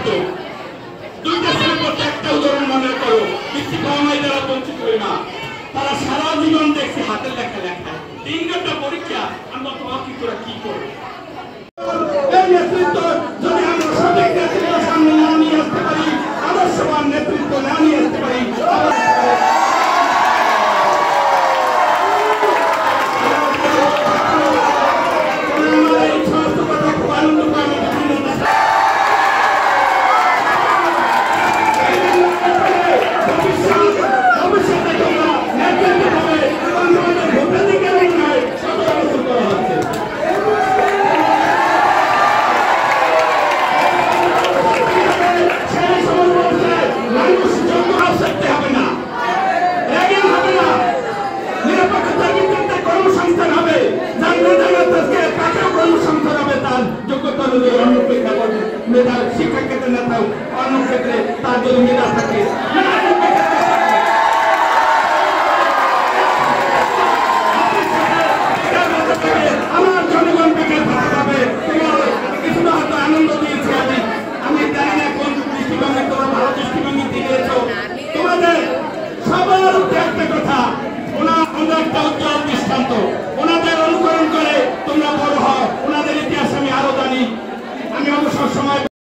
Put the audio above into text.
হতো। দুইটা ছেলের মধ্যে একটা উদাহরণ মনে করো, বৃত্তি পাওয়া নাই যারা বঞ্চিত হই না, তারা সারা জীবন দেখছে হাতের লেখা লেখা 3 ঘন্টা পরীক্ষা, আমরা তোমার কি করে কি করবো? এই নেতৃত্ব যদি আমরা সঠিক নেতৃত্ব সামনে না নিয়ে আসতে পারি, আদর্শবান নেতৃত্ব না নিয়ে আসতে পারি, শিক্ষা ক্ষেত্রে না থাক, অন্য ক্ষেত্রে তার যদি মেধা থাকে।